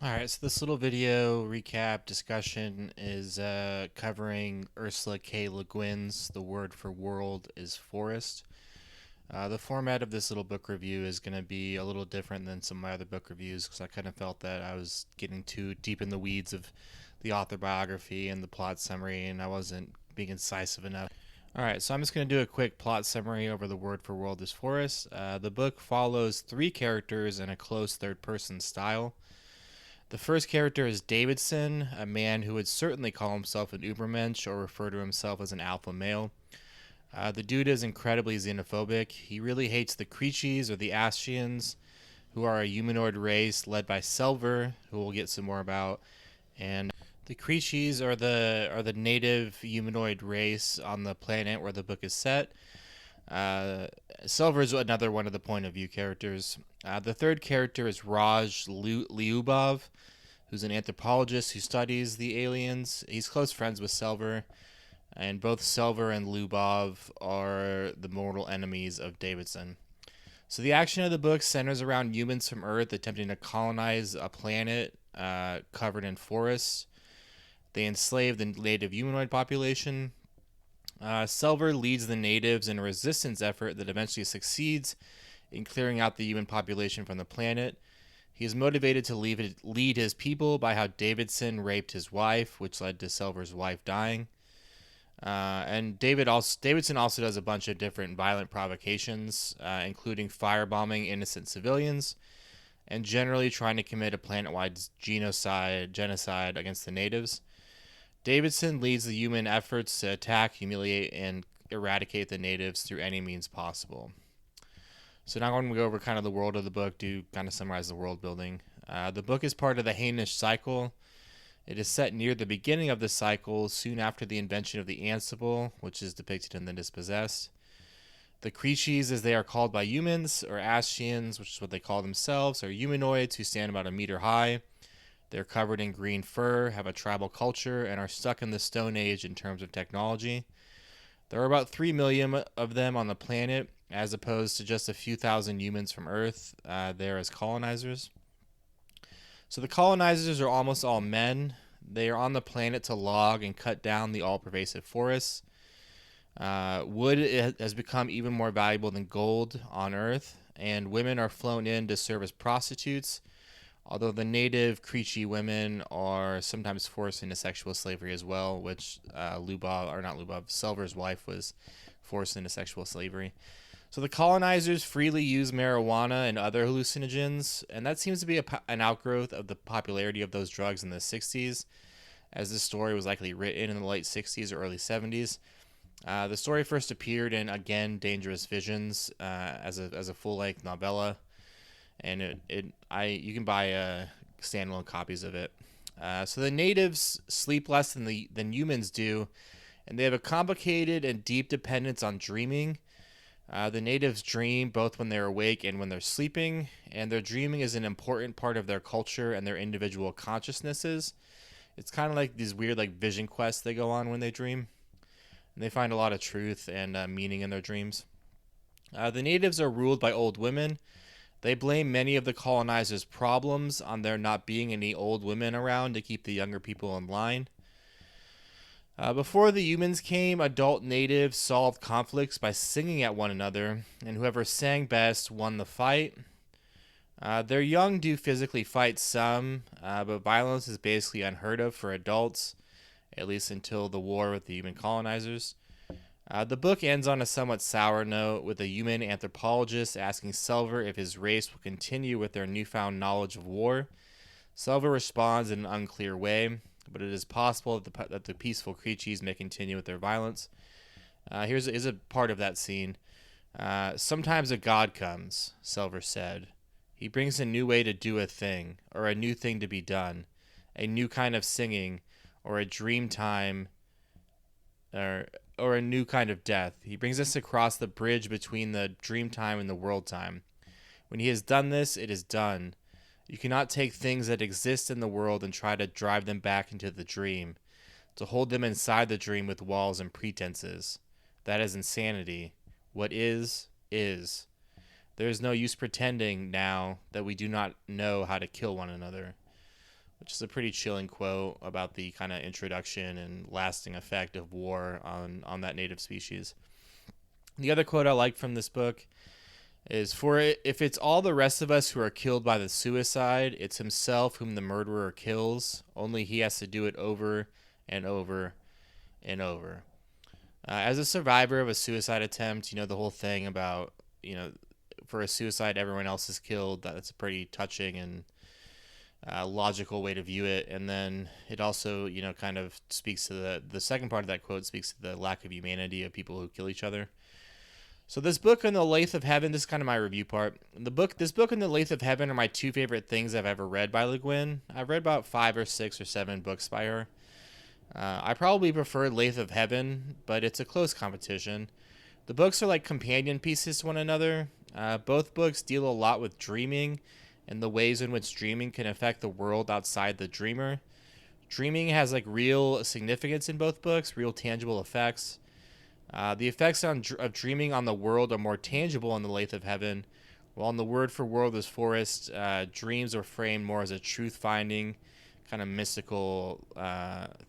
Alright, so this little video recap discussion is covering Ursula K. Le Guin's The Word for World is Forest. The format of this little book review is going to be a little different than some of my other book reviews because I kind of felt that I was getting too deep in the weeds of the author biography and the plot summary, and I wasn't being incisive enough. Alright, so I'm just going to do a quick plot summary over The Word for World is Forest. The book follows three characters in a close third person style. The first character is Davidson, a man who would certainly call himself an Ubermensch or refer to himself as an alpha male. The dude is incredibly xenophobic. He really hates the Creechies or the Ascians, who are a humanoid race led by Selver, who we'll get some more about. And the Creechies are the native humanoid race on the planet where the book is set. Selver is another one of the point of view characters. The third character is Liubov, who's an anthropologist who studies the aliens. He's close friends with Selver, and both Selver and Lubov are the mortal enemies of Davidson. So the action of the book centers around humans from Earth attempting to colonize a planet covered in forests. They enslave the native humanoid population. Selver leads the natives in a resistance effort that eventually succeeds in clearing out the human population from the planet. He is motivated to lead his people by how Davidson raped his wife, which led to Selver's wife dying. And Davidson also does a bunch of different violent provocations, including firebombing innocent civilians and generally trying to commit a planet-wide genocide against the natives. Davidson leads the human efforts to attack, humiliate, and eradicate the natives through any means possible. So now I'm going to go over kind of the world of the book, to kind of summarize the world building. The book is part of the Hainish cycle. It is set near the beginning of the cycle, soon after the invention of the Ansible, which is depicted in The Dispossessed. The Creechies, as they are called by humans, or Ascians, which is what they call themselves, are humanoids who stand about a meter high. They're covered in green fur, have a tribal culture, and are stuck in the Stone Age in terms of technology. There are about 3 million of them on the planet, as opposed to just a few thousand humans from Earth there as colonizers. So the colonizers are almost all men. They are on the planet to log and cut down the all-pervasive forests. Wood has become even more valuable than gold on Earth, and women are flown in to serve as prostitutes, although the native Creechie women are sometimes forced into sexual slavery as well, which Selver's wife was forced into sexual slavery. So the colonizers freely use marijuana and other hallucinogens, and that seems to be an outgrowth of the popularity of those drugs in the 60s, as this story was likely written in the late 60s or early 70s. The story first appeared in Again Dangerous Visions as a full-length novella, and you can buy standalone copies of it. So the natives sleep less than humans do, and they have a complicated and deep dependence on dreaming. The natives dream both when they're awake and when they're sleeping, and their dreaming is an important part of their culture and their individual consciousnesses. It's kind of like these weird vision quests they go on when they dream, and they find a lot of truth and meaning in their dreams. The natives are ruled by old women. They blame many of the colonizers' problems on there not being any old women around to keep the younger people in line. Before the humans came, adult natives solved conflicts by singing at one another, and whoever sang best won the fight. Their young do physically fight some, but violence is basically unheard of for adults, at least until the war with the human colonizers. The book ends on a somewhat sour note, with a human anthropologist asking Selver if his race will continue with their newfound knowledge of war. Selver responds in an unclear way, but it is possible that the peaceful Creechies may continue with their violence. Here's a part of that scene. Sometimes a god comes, Selver said. He brings a new way to do a thing, or a new thing to be done, a new kind of singing, or a dream time, or a new kind of death. He brings us across the bridge between the dream time and the world time. When he has done this, it is done. You cannot take things that exist in the world and try to drive them back into the dream, to hold them inside the dream with walls and pretenses. That is insanity. What is, is. There is no use pretending now that we do not know how to kill one another. which is a pretty chilling quote about the kind of introduction and lasting effect of war on that native species. The other quote I like from this book is, "For if it's all the rest of us who are killed by the suicide, it's himself whom the murderer kills, only he has to do it over and over and over." As a survivor of a suicide attempt, the whole thing about, for a suicide, everyone else is killed. That's a pretty touching and logical way to view it. And then it also, kind of speaks to the second part of that quote, speaks to the lack of humanity of people who kill each other. So this book and The Lathe of Heaven, this is kind of my review part. This book and The Lathe of Heaven are my two favorite things I've ever read by Guin. I've read about 5 or 6 or 7 books by her. I probably prefer Lathe of Heaven, but it's a close competition. The books are like companion pieces to one another. Both books deal a lot with dreaming and the ways in which dreaming can affect the world outside the dreamer. Dreaming has like real significance in both books, real tangible effects. The effects of dreaming on the world are more tangible in The Lathe of Heaven, while in The Word for World is Forest, dreams are framed more as a truth-finding, kind of mystical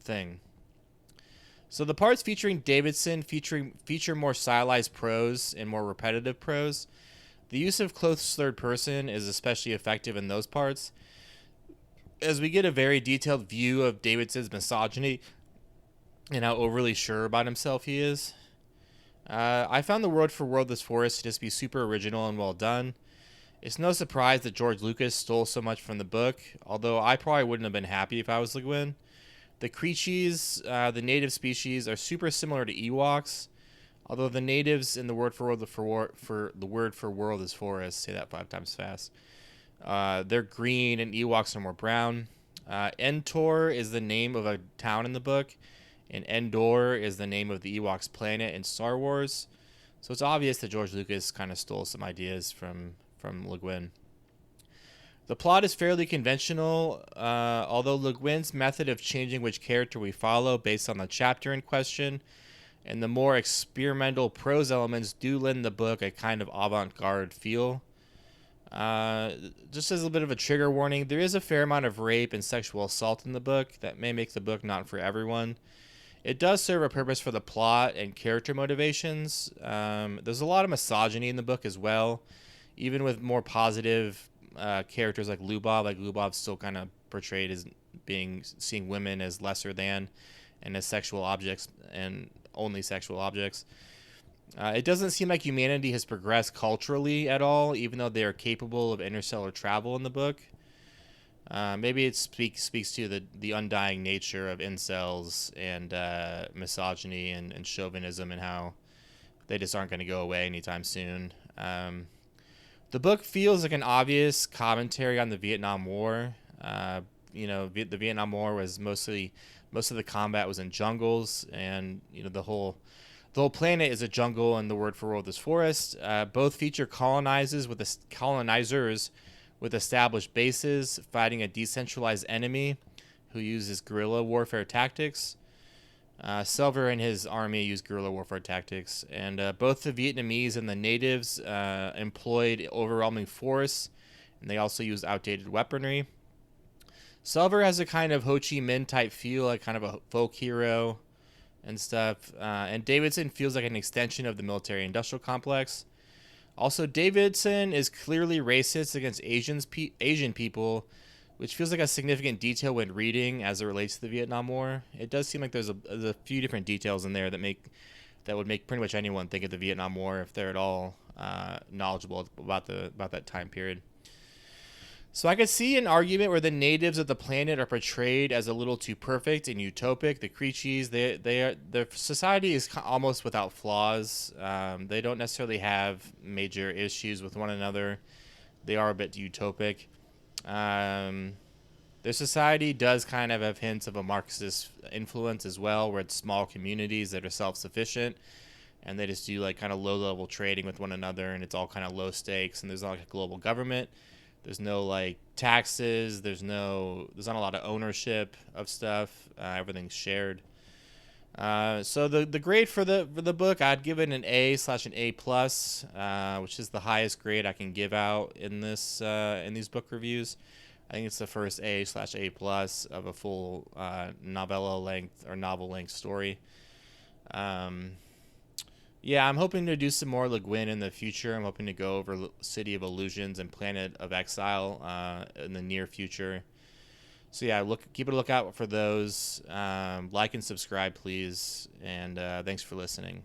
thing. So the parts featuring Davidson feature more stylized prose and more repetitive prose. The use of close third person is especially effective in those parts, as we get a very detailed view of Davidson's misogyny and how overly sure about himself he is. I found The Word for World is Forest to just be super original and well done. It's no surprise that George Lucas stole so much from the book, although I probably wouldn't have been happy if I was Le Guin. The Creachies, the native species, are super similar to Ewoks, although the natives in The Word for World The Word for World is Forest, say that 5 times fast, they're green and Ewoks are more brown. Entor is the name of a town in the book, and Endor is the name of the Ewoks planet in Star Wars. So it's obvious that George Lucas kind of stole some ideas from Le Guin. The plot is fairly conventional, although Le Guin's method of changing which character we follow based on the chapter in question and the more experimental prose elements do lend the book a kind of avant-garde feel. Just as a bit of a trigger warning, there is a fair amount of rape and sexual assault in the book that may make the book not for everyone. It does serve a purpose for the plot and character motivations. There's a lot of misogyny in the book as well, even with more positive characters like Lubov. Like Lubov's still kind of portrayed as seeing women as lesser than and as sexual objects and only sexual objects. It doesn't seem like humanity has progressed culturally at all, even though they are capable of interstellar travel in the book. Maybe it speaks to the undying nature of incels and misogyny and chauvinism and how they just aren't going to go away anytime soon. The book feels like an obvious commentary on the Vietnam War. The Vietnam War was most of the combat was in jungles, and the whole planet is a jungle, and The Word for World is Forest. Both feature colonizers with established bases fighting a decentralized enemy who uses guerrilla warfare tactics. Silver and his army use guerrilla warfare tactics, and both the Vietnamese and the natives employed overwhelming force, and they also used outdated weaponry. Silver has a kind of Ho Chi Minh type feel, like kind of a folk hero and stuff, and Davidson feels like an extension of the military-industrial complex. Also, Davidson is clearly racist against Asian people, which feels like a significant detail when reading as it relates to the Vietnam War. It does seem like there's a few different details in there that would make pretty much anyone think of the Vietnam War if they're at all knowledgeable about that time period. So I could see an argument where the natives of the planet are portrayed as a little too perfect and utopic. The Creachies, their society is almost without flaws. They don't necessarily have major issues with one another. They are a bit utopic. Their society does kind of have hints of a Marxist influence as well, where it's small communities that are self-sufficient, and they just do like kind of low-level trading with one another, and it's all kind of low stakes, and there's not like a global government. There's no like taxes. There's not a lot of ownership of stuff. Everything's shared. So the grade for the book, I'd give it an A/an A+, which is the highest grade I can give out in these book reviews. I think it's the first A/A plus of a full novella length or novel length story. Um, yeah, I'm hoping to do some more Le Guin in the future. I'm hoping to go over City of Illusions and Planet of Exile in the near future. So yeah, keep a lookout for those. Like and subscribe, please. And thanks for listening.